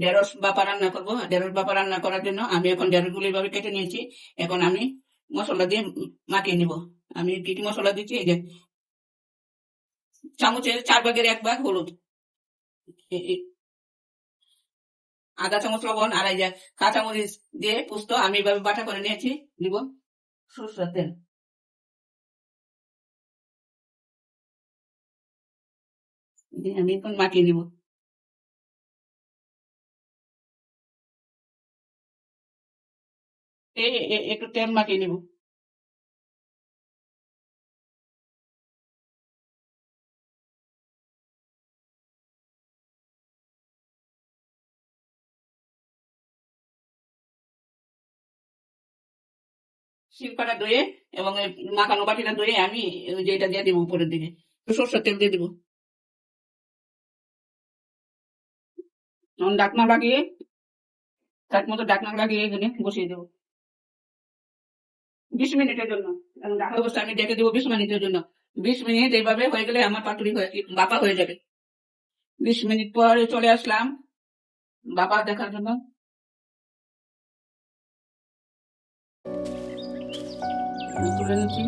ঢেঁড়স বাপা রান্না করবো। ঢেঁড়স বাপা রান্না করার জন্য আমি এখন ঢেঁড়সগুলো এইভাবে কেটে নিয়েছি। এখন আমি মশলা দিয়ে মাখিয়ে নিব। আমি কি কি মশলা দিচ্ছি, এই যে চামচের 4 ভাগের 1 ভাগ হলুদ, আধা চামচ লবণ, আর এই যে কাঁচামরিচ দিয়ে পুস্ত আমি এইভাবে বাটা করে নিয়েছি, দিব সরষের তেল দিয়ে আমি এখন মাখিয়ে নিব। একটু তেল মাখিয়ে নিব। শিলপাটা ধুয়ে এবং এই মাখানো বাটিটা ধুয়ে আমি ওই যে এটা দিয়ে দিব উপরের দিকে, একটু সরষের তেল দিয়ে দিব। এখন ঢাকনা লাগিয়ে, তার মতো ঢাকনা লাগিয়ে এখানে বসিয়ে দেবো 20 মিনিটের জন্য। এবং ঢাকা অবস্থা আমি ডেকে দেবো 20 মিনিটের জন্য। 20 মিনিট এইভাবে হয়ে গেলে আমার পাতুরি হয়ে বাপা হয়ে যাবে। 20 মিনিট পরে চলে আসলাম বাবা দেখার জন্য। তুলে নিচ্ছি।